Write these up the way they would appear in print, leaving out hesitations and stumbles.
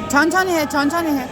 천천히 해, 천천히 해.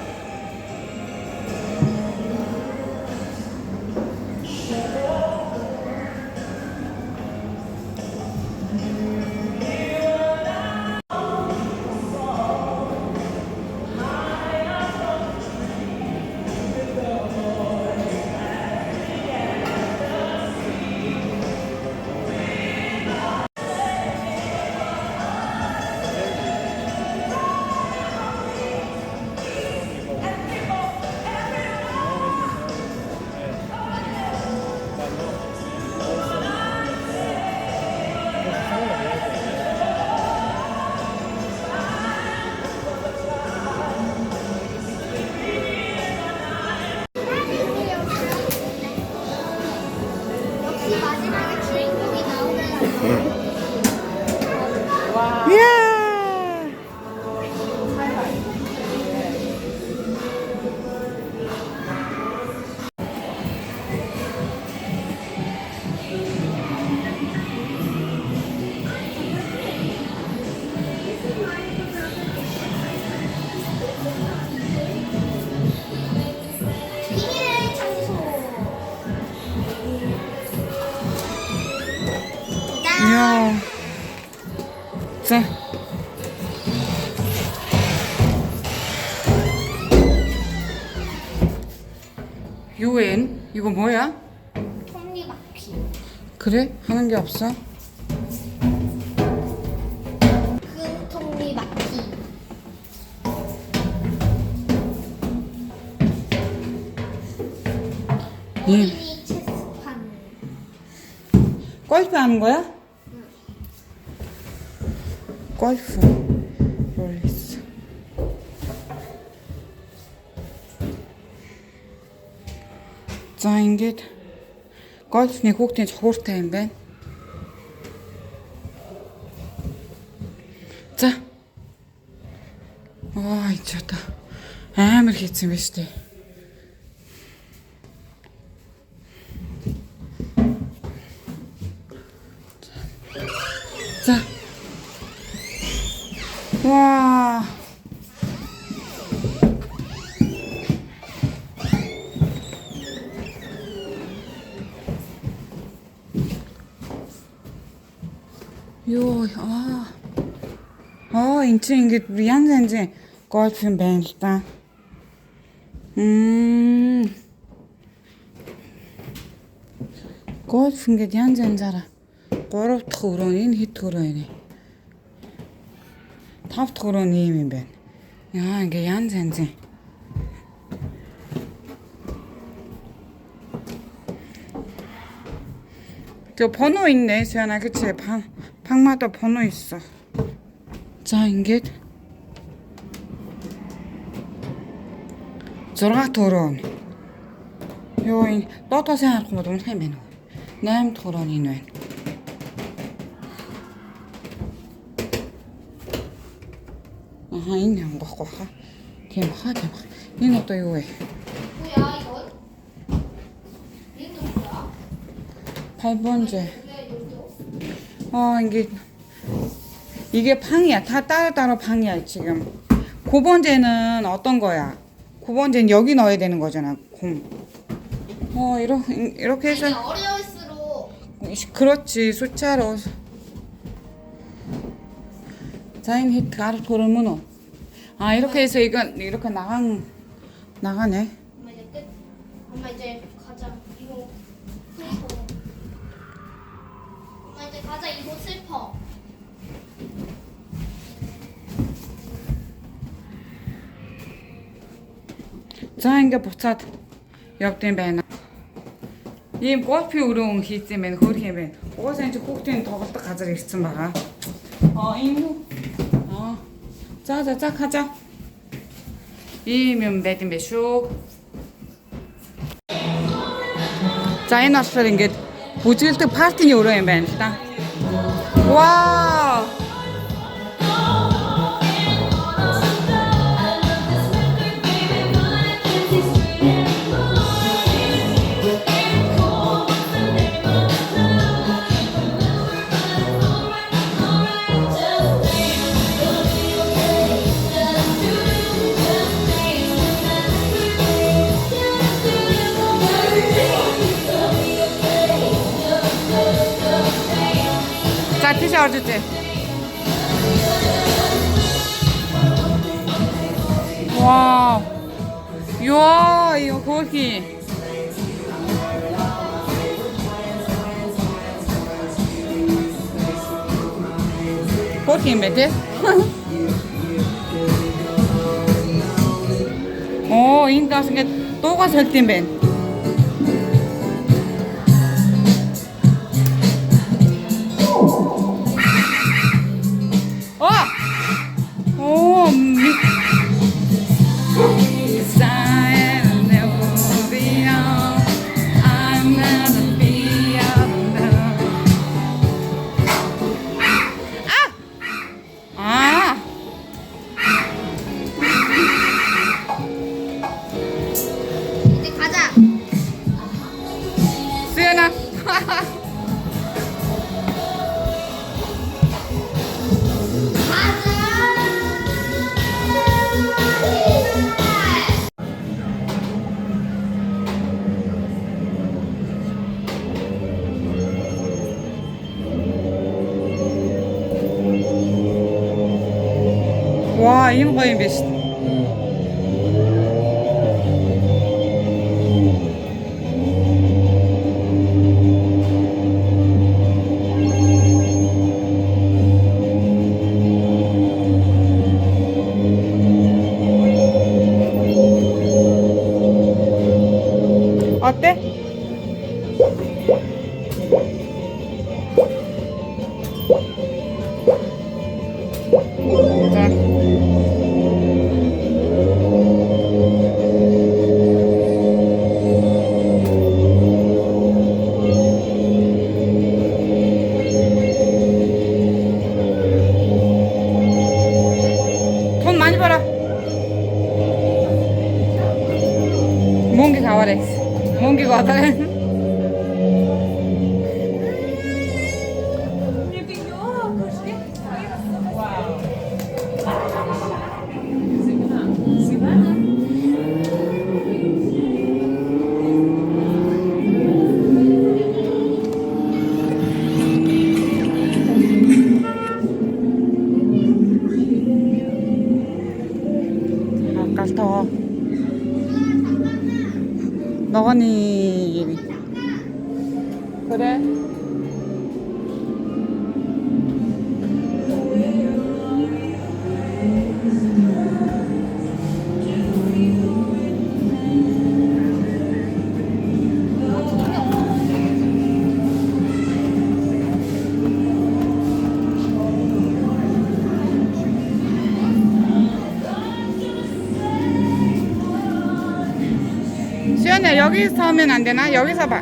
마지막에 주인공이 나오면 이야. 비밀의 장소. 이야. 자. 유엔 이거 뭐야? 톱니바퀴. 그래? 하는 게 없어? 그 톱니바퀴. 예. 미니 체스판. 골프 하는 거야? 골프 롤리스. За ингээд гольфны хүүхдийн цохууртай юм байна. За. Ой, чата. Амар хийцэн байна штэ. За. 와. Йоо, энэ чинь ингээд янз янзын гольф юм байна л да. Гольф ингээд янз янзаараа 3 дахь өрөө энэ хэд өрөө вэ? 5 дахь өрөө нэм юм байна. Яа, ингээд янз янзын. 저 번호 있네, 수연아, 그치? 방마다 번호 있어. 자, ингээд 6 төрөө. Йоо, энэ дотоосын харах юм унах юм байна уу? 8 төрөө энэ байна. 아하, энэ 안 갖고 가. тийм баха. Энэ одоо юу вэ? 뭐야 이건? 이게 뭐야? 8번째. 이게 방이야. 다 따로따로 방이야, 지금. 9번째는 어떤 거야? 9번째는 여기 넣어야 되는 거잖아, 공. 이렇게 해서. 이게 어려울수록 그렇지, 숫자로. 자인 히트 가르 토르무노. 아, 이렇게 해서 이건 이렇게 나가네. 엄마 이제 끝. 엄마 이제 가자. 이거 슬퍼. 엄마 이제 가자. 이거 슬퍼. За ингээ буцаад явд юм байна. Ийм гольф өрөөн хийсэн юм байна. Хөөх юм байна. Угаасаа энэ хүүхдийн тоглох газар ирсэн байгаа. Энэ үү? За 가자. ийм юм байт юм биш үү? За энэ болохоор ингээд бүжгэлдэг партийн өрөө юм байна л да. Вау! 자, 티셔츠 орж үзье. Вау. Ёо, 이거 고기. 고기咩啫? 오, энэ даас ингээд дуугаа солд юм байна. 이제 가자. 수연아. 와, ийм гоё юм биш. 어때? 자. 돈 많이 벌어. 몽기 가와래. 몽기가 왔다네. 아까워. 너거니. 그래? 수연아, 여기서 하면 안 되나? 여기서 봐.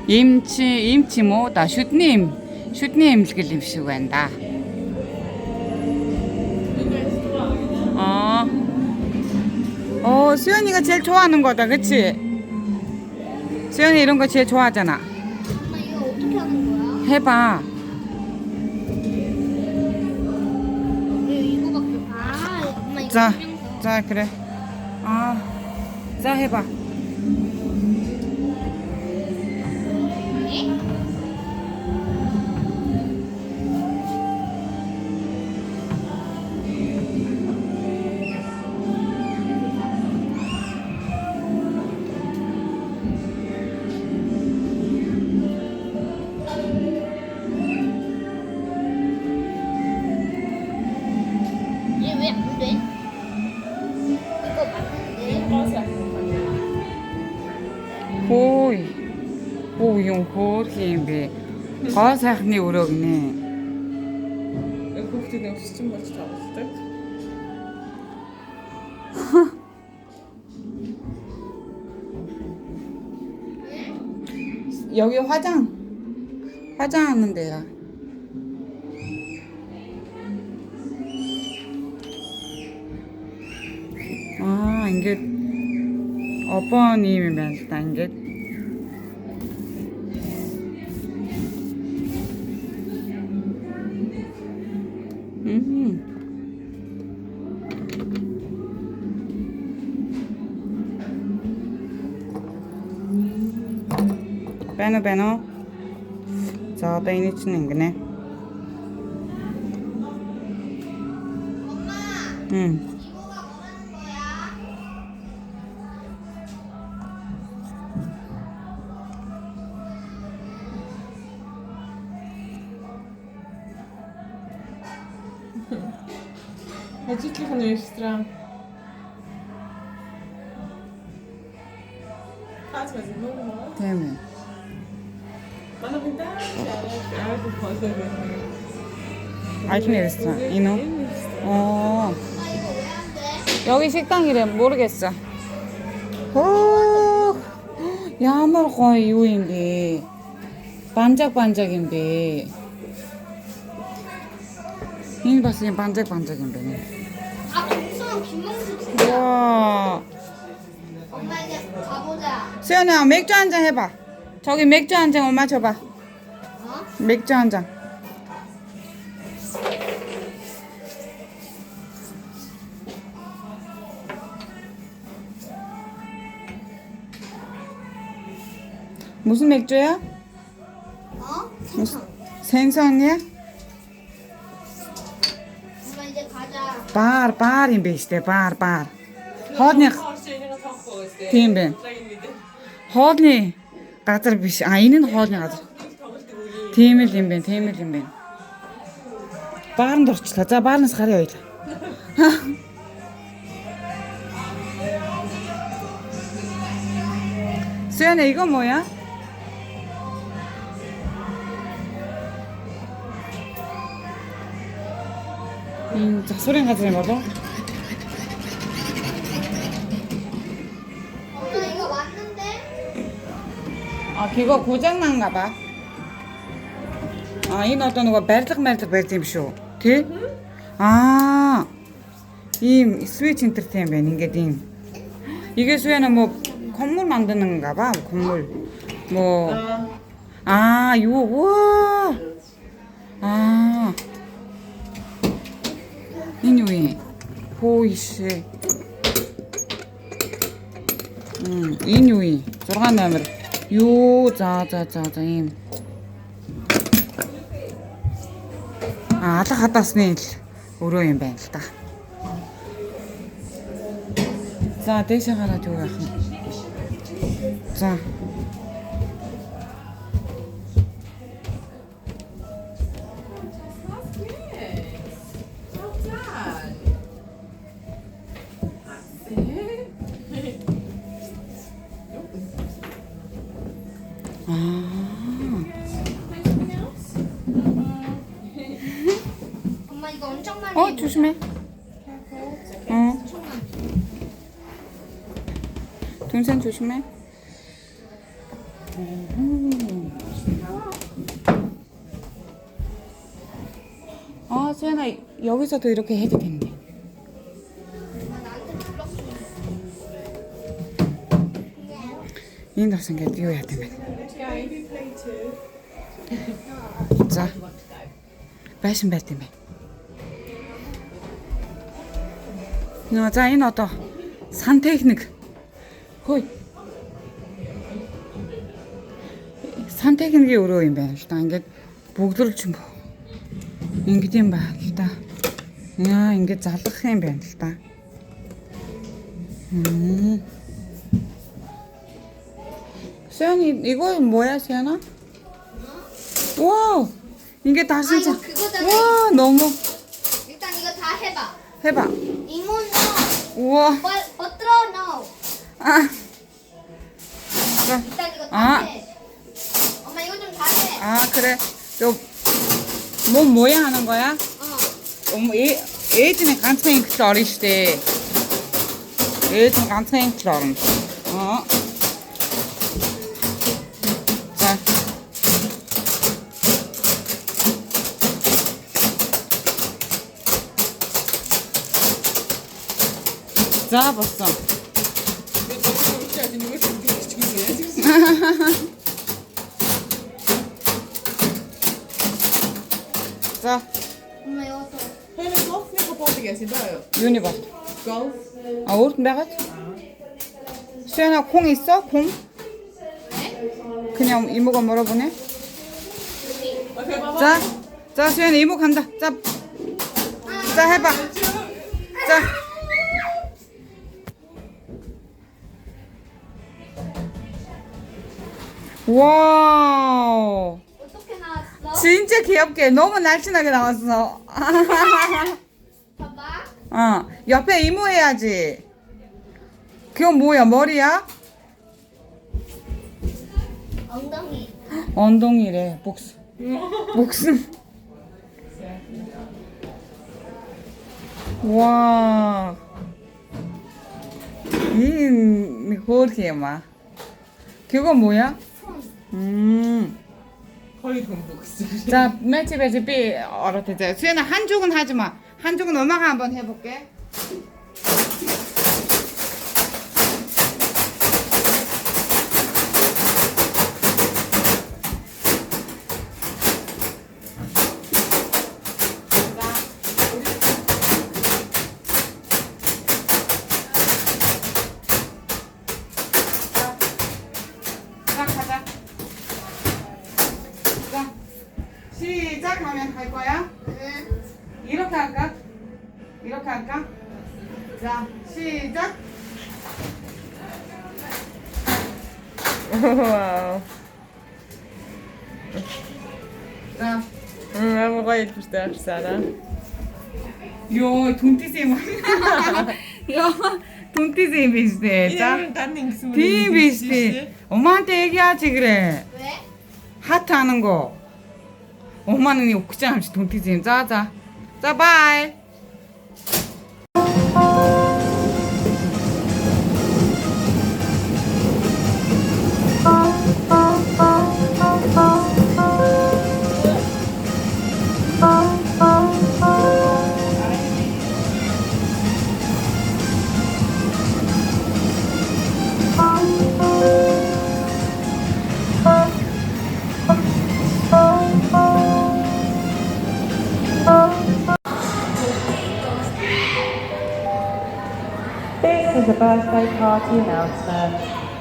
임치 뭐다 슈트님 임슬길 юм шиг байна да. 수연이가 제일 좋아하는 거다, 그치? 수연이 이런 거 제일 좋아하잖아. 엄마 이거 어떻게 하는 거야? 해봐. 왜 이거밖에 엄마 이거 자, 설명서. 자, 그래. 자, 해봐. 네? 얘 왜 안 돼? 이거 맞는데? Ôi, ôi dùng khô thì về Гоо сайхны өрөө гинэ. Хүүхдийн өссөн болж таавалдаг. 여기 화장하는 데야. 아, 이게 어머님이 맨다 이게. Байна. За одоо энэ чинь ингэнэ. 이모가 뭐라는 거야? Ажиглах нь экстра. Хаац мэт нөгөө. Тийм ээ. Манай бинтаа яагаад хойдог вэ? 알긴 했어. 이노. 어. 엄마 이거 왜 안 돼? 여기 식당이래. 모르겠어. 오. 야물 거의 유인데. 반짝반짝인데. 이 봤으니 반짝반짝인데. 아 동수랑 김명수 진짜. 우와. 엄마 이제 가보자. 수연아 맥주 한 잔 해봐. 저기 맥주 한 잔 엄마 줘봐. 어? 맥주 한 잔. 무슨 맥주야? 어? 무슨 생선이야? 엄마 이제 가자. Бар юм бэ штэ, бар. Хоолны тийм бэ. Хоолны газар биш. А энэ нь хоолны газар. Тийм л юм бэ. Баарнд орчлоо. За баарнаас гараа ойлаа. 수연아 이거 뭐야? 자 소리 가지고 먹어. 엄마 이거 왔는데? 아 그거 고장 난가 봐. 아 энэ одоо нөгөө барилга барьд юм шүү. Тэ? Аа. ийм 스위치 엔터테인 байна. ингээд ийм. 이게 수연아 뭐 건물 만드는가 봐. 건물. 뭐 아, 이거 우와. 아. 인유이 보이시. 인유이 6 номер. Юу за ийм. Алга хадаасны л өрөө юм байна л та. За дээшээ гараад юу яах вэ? За. 엄마 이거 엄청 많이 조심해. 동생 조심해. 아, 수연아 여기서도 이렇게 해도 됐네. 나한테 불렀어. 이 동생이 뛰어야 되면. 자, байшин байт юм бэ. За энэ одоо сантехник. Хөөе. Сантехникийн өрөө юм байна л да. Ингээд бүгдрлж юм. Ингээд юм байна л да. Яа, ингээд залгах юм байна л да. 수연이 이거 뭐야, 수연아? 와, 이게 다시 아, 이거 그거잖아. 와, 너무 일단 이거 다 해봐. 해봐. 이모 no. 우와. 버트로 no. 아, 자, 일단 이거 다 아. 해. 엄마 이거 좀 다 해. 아, 그래. 뭐 뭐야 하는 거야? ээжний ганцхан ингээл орно штэ. ээж нь ганцхан ингээл орно. За. За болсон. За. 엄마 이것도. Hele golf'un kapalı gelsin daha yok. 유니 봐. Golf. 아, 오른쪽 나가? 수연아, 콩 있어? 콩? 그냥 이모가 물어보네. Okey baba. 자, 자, 수연아, 이모 간다. 자, 자, 해봐. 자. 와우. 어떻게 나왔어? 진짜 귀엽게. 너무 날씬하게 나왔어. 봐봐. 옆에 이모 해야지. 그건 뭐야, 머리야? 엉덩이. 엉덩이래, 목숨. 목숨. 와. 이, 그렇게 막. 그건 뭐야? Koy 동북. 자, 매치 삐 얼어대자. 수연아, 한쪽은 하지 마. 한쪽은 엄마가 한번 해볼게. 자, 가자. 자, 시작 하면 갈 거야. 응. 이렇게 할까? 이렇게 할까? 자, 시작. Wow. 자, Ama gayet güzel sana. 요 돈티쌤. 요 돈티쌤 비슷해. 자, Annenin kısmını 디 비슷해. 엄마한테 얘기하지 그래. 왜? 하트 하는 거. 엄마는 이거 그지 않지 돈티쌤. 자, 자, 자, 바이. This is a birthday party announcement.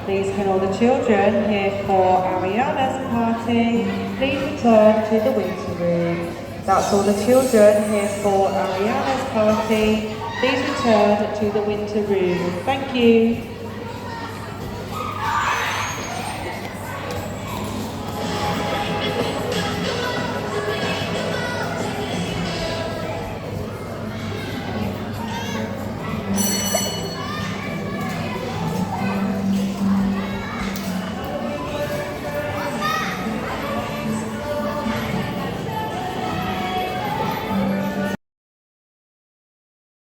Please can all the children here for Ariana's party please return to the winter room. That's all the children here for Ariana's party. Please return to the winter room. Thank you.